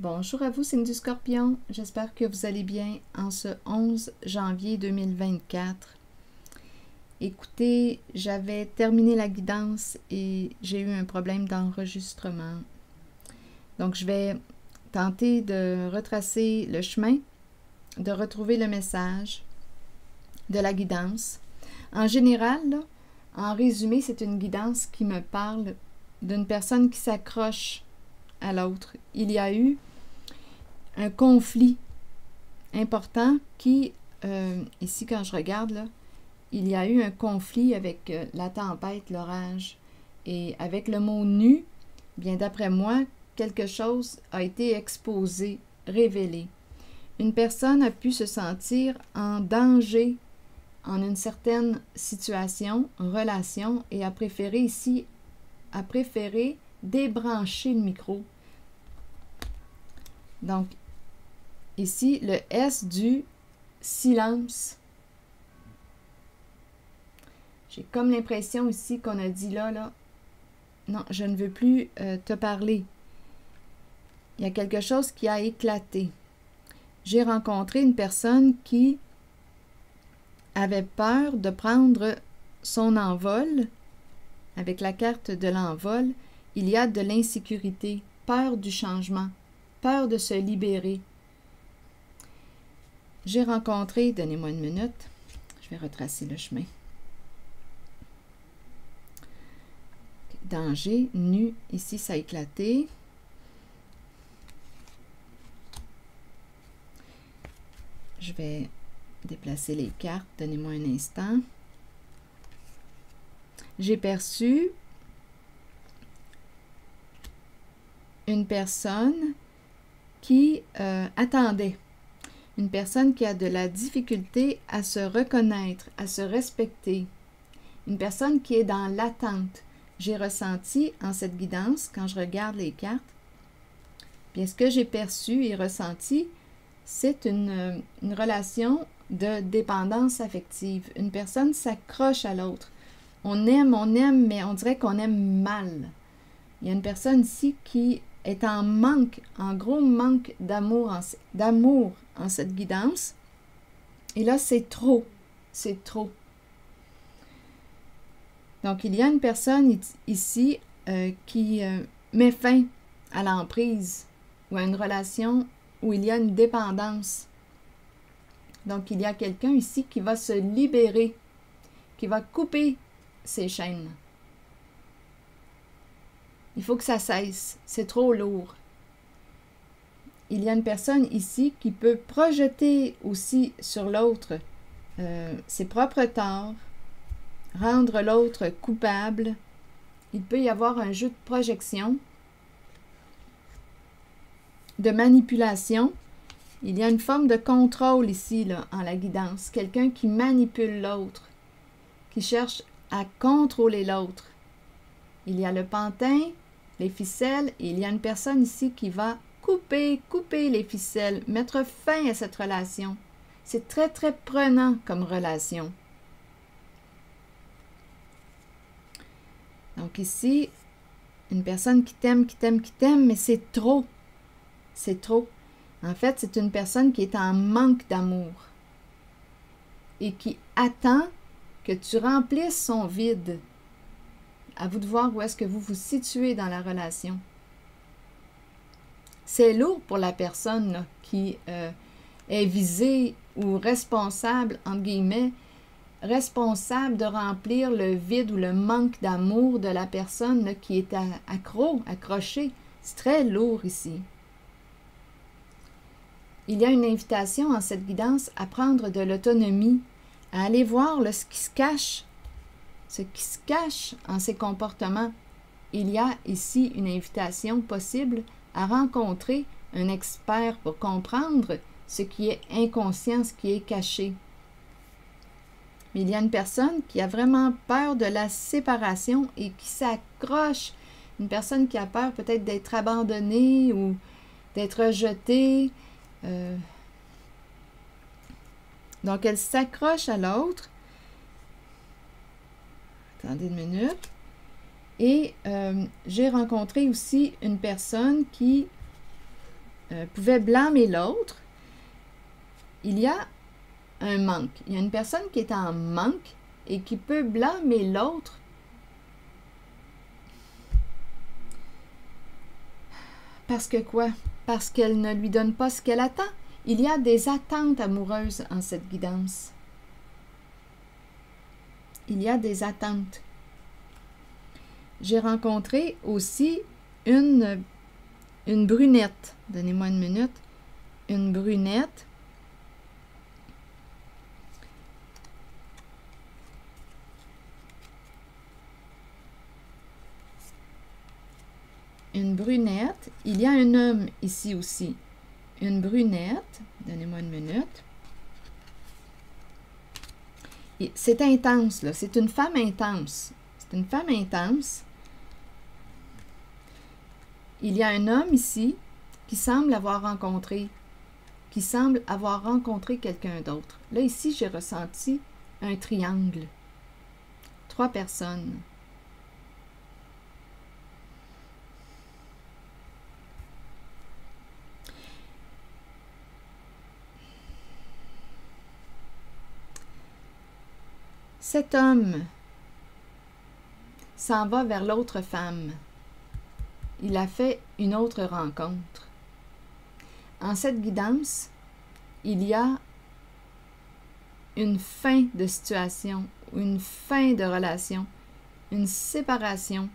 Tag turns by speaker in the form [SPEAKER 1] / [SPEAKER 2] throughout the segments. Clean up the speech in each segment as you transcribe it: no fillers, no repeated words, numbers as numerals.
[SPEAKER 1] Bonjour à vous, signe du Scorpion. J'espère que vous allez bien en ce 11 janvier 2024. Écoutez, j'avais terminé la guidance et j'ai eu un problème d'enregistrement. Donc, je vais tenter de retracer le chemin, de retrouver le message de la guidance. En général, là, en résumé, c'est une guidance qui me parle d'une personne qui s'accroche à l'autre. Il y a eu un conflit important qui, ici quand je regarde, là, il y a eu un conflit avec la tempête, l'orage. Et avec le mot nu, bien d'après moi, quelque chose a été exposé, révélé. Une personne a pu se sentir en danger en une certaine situation, relation, et a préféré ici, débrancher le micro. Donc, ici, le S du silence. J'ai comme l'impression ici qu'on a dit là, non, je ne veux plus te parler. Il y a quelque chose qui a éclaté. J'ai rencontré une personne qui avait peur de prendre son envol. Avec la carte de l'envol, il y a de l'insécurité, peur du changement, peur de se libérer. J'ai rencontré, donnez-moi une minute, je vais retracer le chemin. Danger, nu, ici ça a éclaté. Je vais déplacer les cartes, donnez-moi un instant. J'ai perçu une personne qui attendait. Une personne qui a de la difficulté à se reconnaître, à se respecter. Une personne qui est dans l'attente. J'ai ressenti en cette guidance, quand je regarde les cartes, bien ce que j'ai perçu et ressenti, c'est une relation de dépendance affective. Une personne s'accroche à l'autre. On aime, mais on dirait qu'on aime mal. Il y a une personne ici qui est en manque, en gros manque d'amour en cette guidance. Et là, c'est trop. C'est trop. Donc, il y a une personne ici qui met fin à l'emprise ou à une relation où il y a une dépendance. Donc, il y a quelqu'un ici qui va se libérer, qui va couper ses chaînes. Il faut que ça cesse. C'est trop lourd. Il y a une personne ici qui peut projeter aussi sur l'autre ses propres torts, rendre l'autre coupable. Il peut y avoir un jeu de projection, de manipulation. Il y a une forme de contrôle ici, là, en la guidance. Quelqu'un qui manipule l'autre, qui cherche à contrôler l'autre. Il y a le pantin, les ficelles, et il y a une personne ici qui va couper les ficelles, mettre fin à cette relation. C'est très, très prenant comme relation. Donc ici, une personne qui t'aime, mais c'est trop. C'est trop. En fait, c'est une personne qui est en manque d'amour et qui attend que tu remplisses son vide. À vous de voir où est-ce que vous vous situez dans la relation. C'est lourd pour la personne là, qui est visée ou responsable, entre guillemets, responsable de remplir le vide ou le manque d'amour de la personne là, qui est accrochée. C'est très lourd ici. Il y a une invitation en cette guidance à prendre de l'autonomie, à aller voir là, ce qui se cache en ces comportements. Il y a ici une invitation possible à rencontrer un expert pour comprendre ce qui est inconscient, ce qui est caché. Mais il y a une personne qui a vraiment peur de la séparation et qui s'accroche. Une personne qui a peur peut-être d'être abandonnée ou d'être rejetée. Donc, elle s'accroche à l'autre. Attendez une minute. Et j'ai rencontré aussi une personne qui pouvait blâmer l'autre, il y a un manque. Il y a une personne qui est en manque et qui peut blâmer l'autre parce que quoi? Parce qu'elle ne lui donne pas ce qu'elle attend. Il y a des attentes amoureuses en cette guidance. Il y a des attentes. J'ai rencontré aussi une brunette. Donnez-moi une minute. Une brunette. Une brunette. Il y a un homme ici aussi. Une brunette. Donnez-moi une minute. C'est intense, là. C'est une femme intense. C'est une femme intense. Il y a un homme ici qui semble avoir rencontré quelqu'un d'autre. Là, ici, j'ai ressenti un triangle. 3 personnes. Cet homme s'en va vers l'autre femme. Il a fait une autre rencontre. En cette guidance, il y a une fin de situation, une fin de relation, une séparation.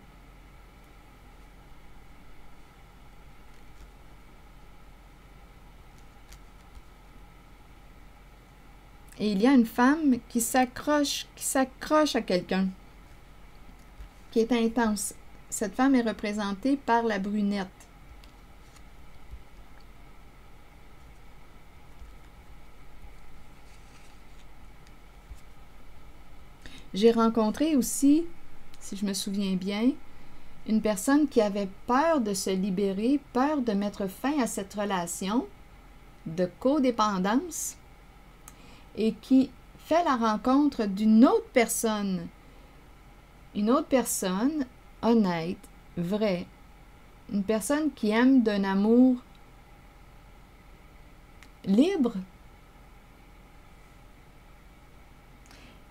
[SPEAKER 1] Et il y a une femme qui s'accroche à quelqu'un, qui est intense. Cette femme est représentée par la brunette. J'ai rencontré aussi, si je me souviens bien, une personne qui avait peur de se libérer, peur de mettre fin à cette relation de codépendance et qui fait la rencontre d'une autre personne honnête, vraie, une personne qui aime d'un amour libre.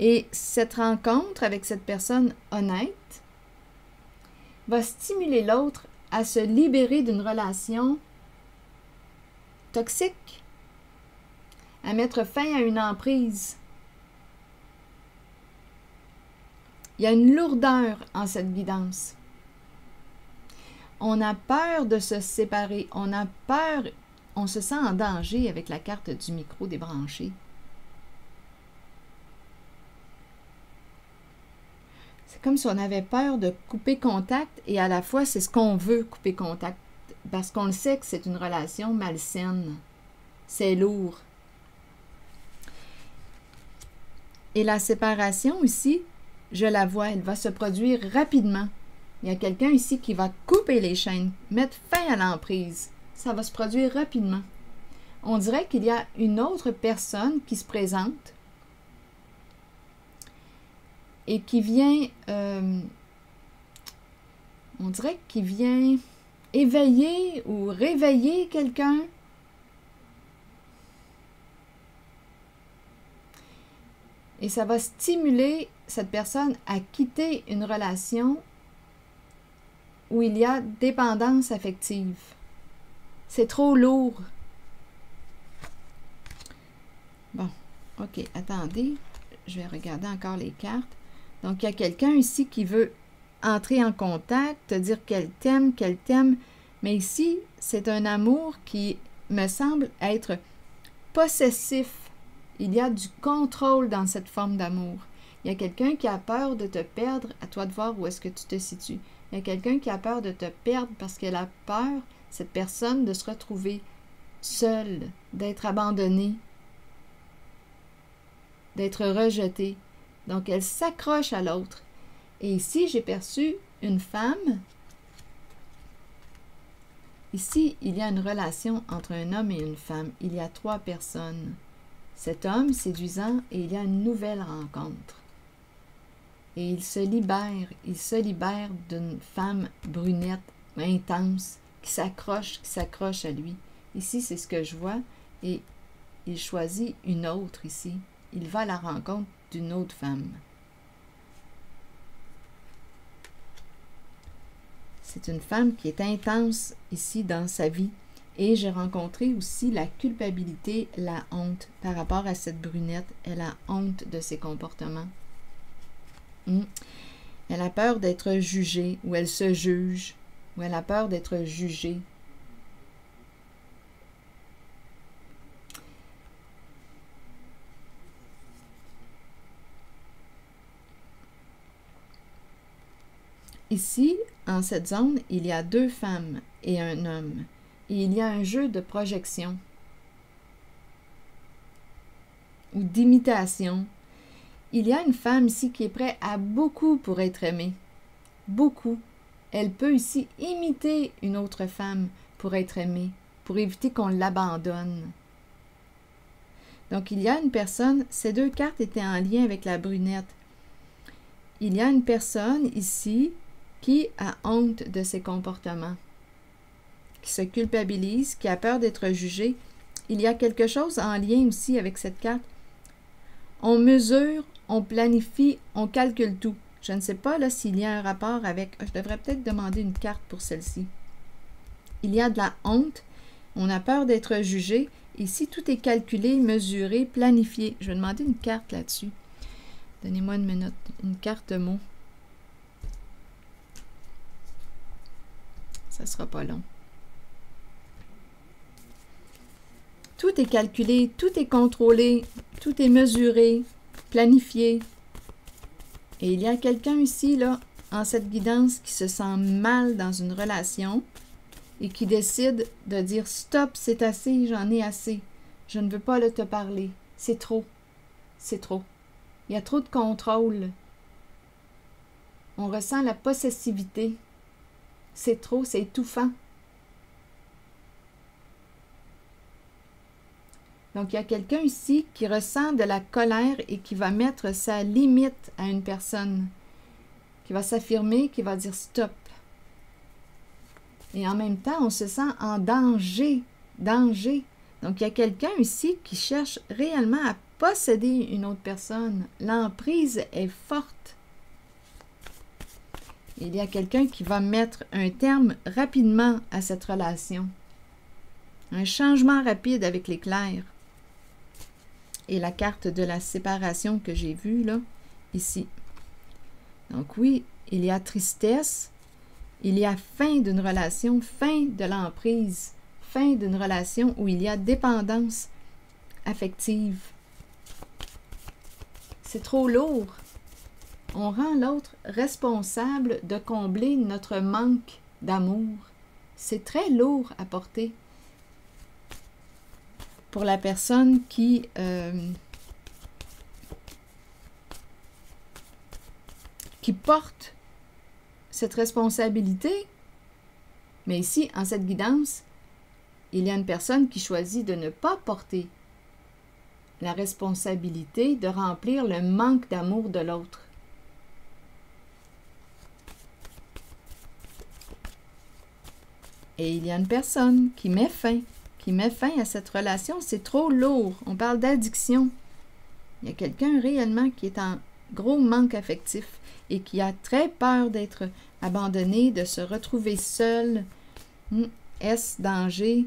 [SPEAKER 1] Et cette rencontre avec cette personne honnête va stimuler l'autre à se libérer d'une relation toxique, à mettre fin à une emprise. Il y a une lourdeur en cette guidance. On a peur de se séparer, on a peur, on se sent en danger avec la carte du micro débranchée. C'est comme si on avait peur de couper contact et à la fois c'est ce qu'on veut, couper contact, parce qu'on le sait que c'est une relation malsaine. C'est lourd. Et la séparation ici, je la vois, elle va se produire rapidement. Il y a quelqu'un ici qui va couper les chaînes, mettre fin à l'emprise. Ça va se produire rapidement. On dirait qu'il y a une autre personne qui se présente et qui vient, on dirait qu'il vient éveiller ou réveiller quelqu'un. Et ça va stimuler cette personne à quitter une relation où il y a dépendance affective. C'est trop lourd. Bon, ok, attendez, je vais regarder encore les cartes. Donc, il y a quelqu'un ici qui veut entrer en contact, te dire qu'elle t'aime, mais ici, c'est un amour qui me semble être possessif. Il y a du contrôle dans cette forme d'amour. Il y a quelqu'un qui a peur de te perdre, à toi de voir où est-ce que tu te situes. Il y a quelqu'un qui a peur de te perdre parce qu'elle a peur, cette personne, de se retrouver seule, d'être abandonnée, d'être rejetée. Donc, elle s'accroche à l'autre. Et ici, j'ai perçu une femme. Ici, il y a une relation entre un homme et une femme. Il y a 3 personnes. Cet homme séduisant et il y a une nouvelle rencontre. Et il se libère d'une femme brunette, intense, qui s'accroche à lui. Ici, c'est ce que je vois. Et il choisit une autre ici. Il va à la rencontre d'une autre femme. C'est une femme qui est intense ici dans sa vie. Et j'ai rencontré aussi la culpabilité, la honte par rapport à cette brunette. Elle a honte de ses comportements. Elle a peur d'être jugée, ou elle se juge, ou elle a peur d'être jugée. Ici, en cette zone, il y a 2 femmes et un homme. Et il y a un jeu de projection ou d'imitation. Il y a une femme ici qui est prête à beaucoup pour être aimée. Beaucoup. Elle peut ici imiter une autre femme pour être aimée, pour éviter qu'on l'abandonne. Donc, il y a une personne, ces 2 cartes étaient en lien avec la brunette. Il y a une personne ici qui a honte de ses comportements, qui se culpabilise, qui a peur d'être jugé. Il y a quelque chose en lien aussi avec cette carte. On mesure, on planifie, on calcule tout. Je ne sais pas là s'il y a un rapport avec... Je devrais peut-être demander une carte pour celle-ci. Il y a de la honte, on a peur d'être jugé. Ici, tout est calculé, mesuré, planifié. Je vais demander une carte là-dessus. Donnez-moi une minute, une carte mot. Ça ne sera pas long. Tout est calculé, tout est contrôlé, tout est mesuré, planifié. Et il y a quelqu'un ici, là, en cette guidance, qui se sent mal dans une relation et qui décide de dire « Stop, c'est assez, j'en ai assez. Je ne veux pas te parler. C'est trop. C'est trop. Il y a trop de contrôle. On ressent la possessivité. C'est trop, c'est étouffant. » Donc, il y a quelqu'un ici qui ressent de la colère et qui va mettre sa limite à une personne, qui va s'affirmer, qui va dire « stop ». Et en même temps, on se sent en danger, danger. Donc, il y a quelqu'un ici qui cherche réellement à posséder une autre personne. L'emprise est forte. Il y a quelqu'un qui va mettre un terme rapidement à cette relation. Un changement rapide avec l'éclair. Et la carte de la séparation que j'ai vue, là, ici. Donc oui, il y a tristesse, il y a fin d'une relation, fin de l'emprise, fin d'une relation où il y a dépendance affective. C'est trop lourd. On rend l'autre responsable de combler notre manque d'amour. C'est très lourd à porter. Pour la personne qui porte cette responsabilité. Mais ici, en cette guidance, il y a une personne qui choisit de ne pas porter la responsabilité de remplir le manque d'amour de l'autre. Et il y a une personne qui met fin à cette relation. C'est trop lourd. On parle d'addiction. Il y a quelqu'un réellement qui est en gros manque affectif et qui a très peur d'être abandonné, de se retrouver seul. Est-ce danger?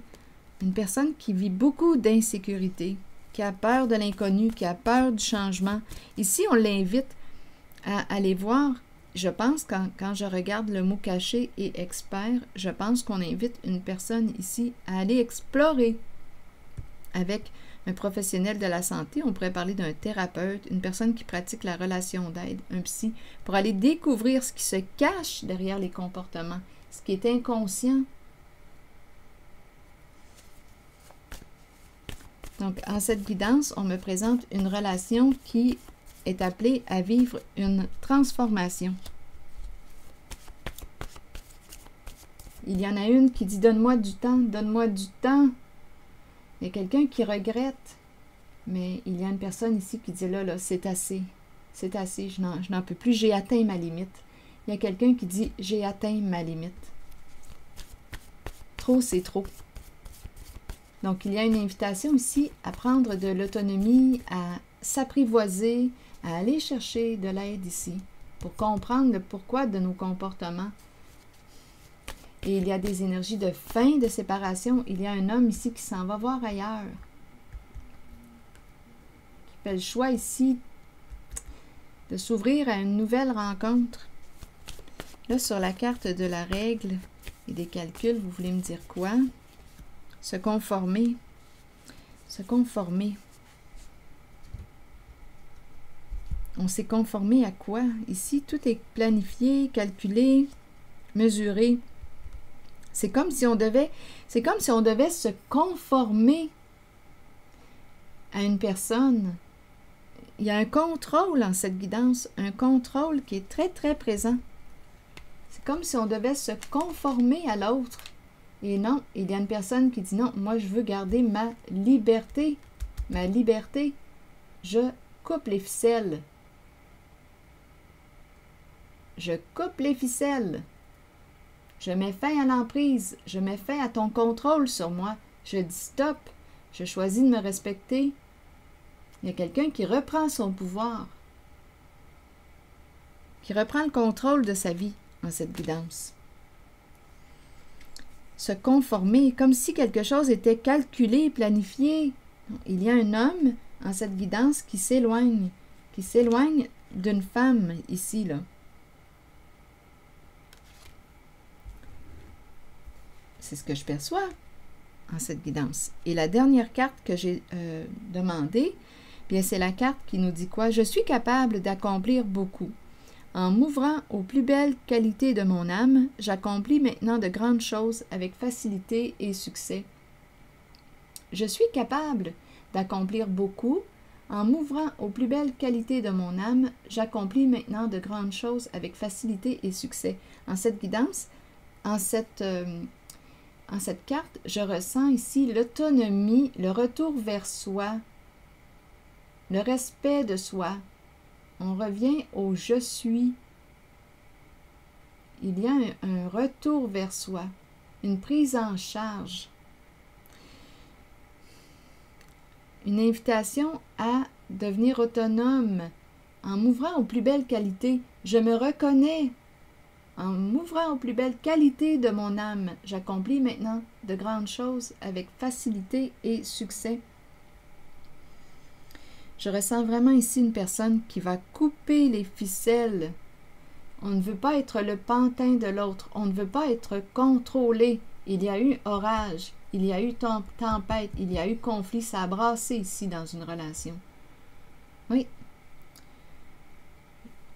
[SPEAKER 1] Une personne qui vit beaucoup d'insécurité, qui a peur de l'inconnu, qui a peur du changement. Ici, on l'invite à aller voir. Je pense, quand je regarde le mot caché et expert, je pense qu'on invite une personne ici à aller explorer avec un professionnel de la santé. On pourrait parler d'un thérapeute, une personne qui pratique la relation d'aide, un psy, pour aller découvrir ce qui se cache derrière les comportements, ce qui est inconscient. Donc, en cette guidance, on me présente une relation qui est appelée à vivre une transformation. Il y en a une qui dit « Donne-moi du temps, donne-moi du temps ». Il y a quelqu'un qui regrette, mais il y a une personne ici qui dit « Là, c'est assez, je n'en peux plus, j'ai atteint ma limite ». Il y a quelqu'un qui dit « J'ai atteint ma limite ». Trop, c'est trop. Donc, il y a une invitation ici à prendre de l'autonomie, à s'apprivoiser, à aller chercher de l'aide ici pour comprendre le pourquoi de nos comportements. Et il y a des énergies de fin, de séparation. Il y a un homme ici qui s'en va voir ailleurs, qui fait le choix ici de s'ouvrir à une nouvelle rencontre. Là, sur la carte de la règle et des calculs, vous voulez me dire quoi? Se conformer. Se conformer. On s'est conformé à quoi? Ici, tout est planifié, calculé, mesuré. C'est comme si on devait se conformer à une personne. Il y a un contrôle en cette guidance, un contrôle qui est très, très présent. C'est comme si on devait se conformer à l'autre. Et non, il y a une personne qui dit non, moi je veux garder ma liberté. Ma liberté. Je coupe les ficelles. Je coupe les ficelles. Je mets fin à l'emprise. Je mets fin à ton contrôle sur moi. Je dis stop. Je choisis de me respecter. Il y a quelqu'un qui reprend son pouvoir. Qui reprend le contrôle de sa vie en cette guidance. Se conformer, comme si quelque chose était calculé, planifié. Il y a un homme en cette guidance qui s'éloigne d'une femme ici, là. C'est ce que je perçois en cette guidance. Et la dernière carte que j'ai demandée, bien c'est la carte qui nous dit quoi? Je suis capable d'accomplir beaucoup. En m'ouvrant aux plus belles qualités de mon âme, j'accomplis maintenant de grandes choses avec facilité et succès. Je suis capable d'accomplir beaucoup. En m'ouvrant aux plus belles qualités de mon âme, j'accomplis maintenant de grandes choses avec facilité et succès. En cette guidance, en cette carte, je ressens ici l'autonomie, le retour vers soi, le respect de soi. On revient au « je suis ». Il y a un retour vers soi, une prise en charge, une invitation à devenir autonome. En m'ouvrant aux plus belles qualités, je me reconnais. En m'ouvrant aux plus belles qualités de mon âme, j'accomplis maintenant de grandes choses avec facilité et succès. Je ressens vraiment ici une personne qui va couper les ficelles. On ne veut pas être le pantin de l'autre. On ne veut pas être contrôlé. Il y a eu orage, il y a eu tempête, il y a eu conflit. Ça a brassé ici dans une relation. Oui.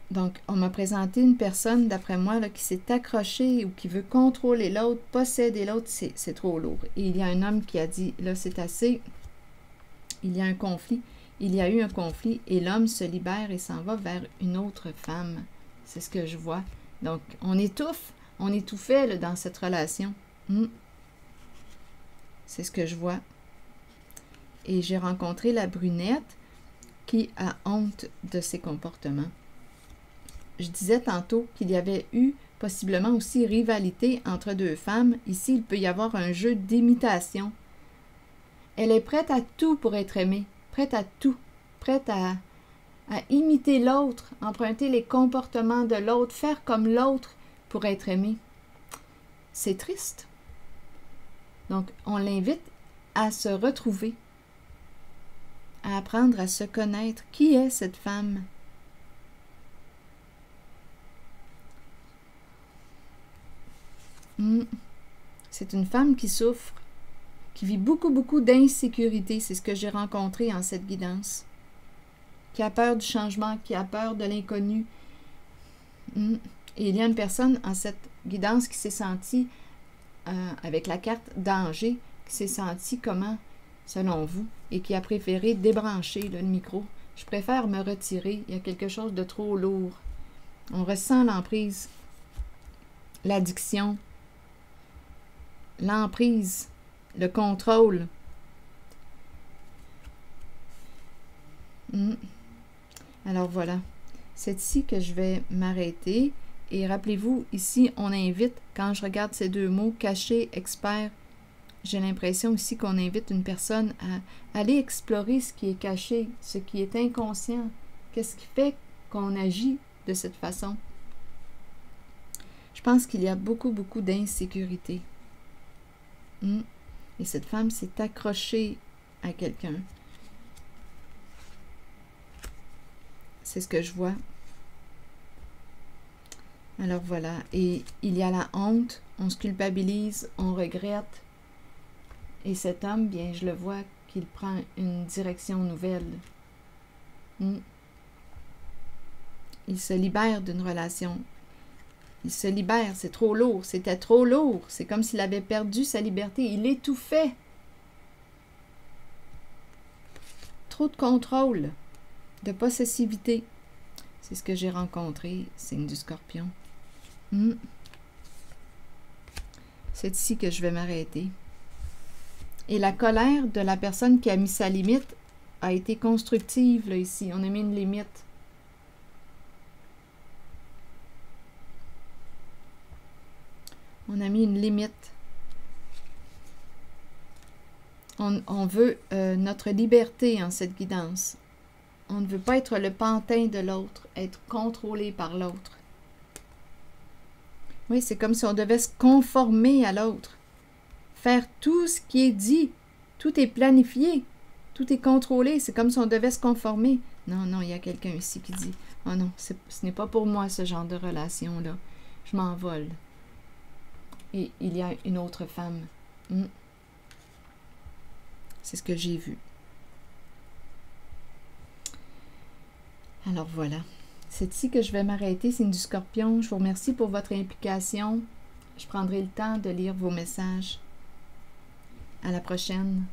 [SPEAKER 1] Donc, on m'a présenté une personne, d'après moi, là, qui s'est accrochée ou qui veut contrôler l'autre, posséder l'autre. C'est trop lourd. Et il y a un homme qui a dit, là, c'est assez. Il y a un conflit. Il y a eu un conflit et l'homme se libère et s'en va vers une autre femme. C'est ce que je vois. Donc, on étouffait là, dans cette relation. C'est ce que je vois. Et j'ai rencontré la brunette qui a honte de ses comportements. Je disais tantôt qu'il y avait eu possiblement aussi rivalité entre deux femmes. Ici, il peut y avoir un jeu d'imitation. Elle est prête à tout pour être aimée. Prête à tout, prête à imiter l'autre, emprunter les comportements de l'autre, faire comme l'autre pour être aimé. C'est triste. Donc, on l'invite à se retrouver, à apprendre à se connaître. Qui est cette femme? C'est une femme qui souffre, qui vit beaucoup d'insécurité. C'est ce que j'ai rencontré en cette guidance. Qui a peur du changement, qui a peur de l'inconnu. Et il y a une personne en cette guidance qui s'est sentie, avec la carte danger, qui s'est sentie comment, selon vous, et qui a préféré débrancher le micro. Je préfère me retirer, il y a quelque chose de trop lourd. On ressent l'emprise, l'addiction, l'emprise, le contrôle. Alors voilà, c'est ici que je vais m'arrêter. Et rappelez-vous, ici, on invite, quand je regarde ces deux mots, caché, expert, j'ai l'impression aussi qu'on invite une personne à aller explorer ce qui est caché, ce qui est inconscient. Qu'est-ce qui fait qu'on agit de cette façon? Je pense qu'il y a beaucoup d'insécurité. Et cette femme s'est accrochée à quelqu'un. C'est ce que je vois. Alors voilà. Et il y a la honte, on se culpabilise, on regrette. Et cet homme, bien, je le vois qu'il prend une direction nouvelle. Il se libère d'une relation. Il se libère, c'est trop lourd, c'était trop lourd. C'est comme s'il avait perdu sa liberté, il étouffait. Trop de contrôle, de possessivité. C'est ce que j'ai rencontré, signe du Scorpion. C'est ici que je vais m'arrêter. Et la colère de la personne qui a mis sa limite a été constructive, là, ici. On a mis une limite. On a mis une limite. On veut notre liberté en cette guidance. On ne veut pas être le pantin de l'autre, être contrôlé par l'autre. Oui, c'est comme si on devait se conformer à l'autre. Faire tout ce qui est dit. Tout est planifié. Tout est contrôlé. C'est comme si on devait se conformer. Non, non, il y a quelqu'un ici qui dit « Oh non, ce n'est pas pour moi ce genre de relation-là. Je m'envole. » Et il y a une autre femme. C'est ce que j'ai vu. Alors voilà. C'est ici que je vais m'arrêter, signe du Scorpion. Je vous remercie pour votre implication. Je prendrai le temps de lire vos messages. À la prochaine.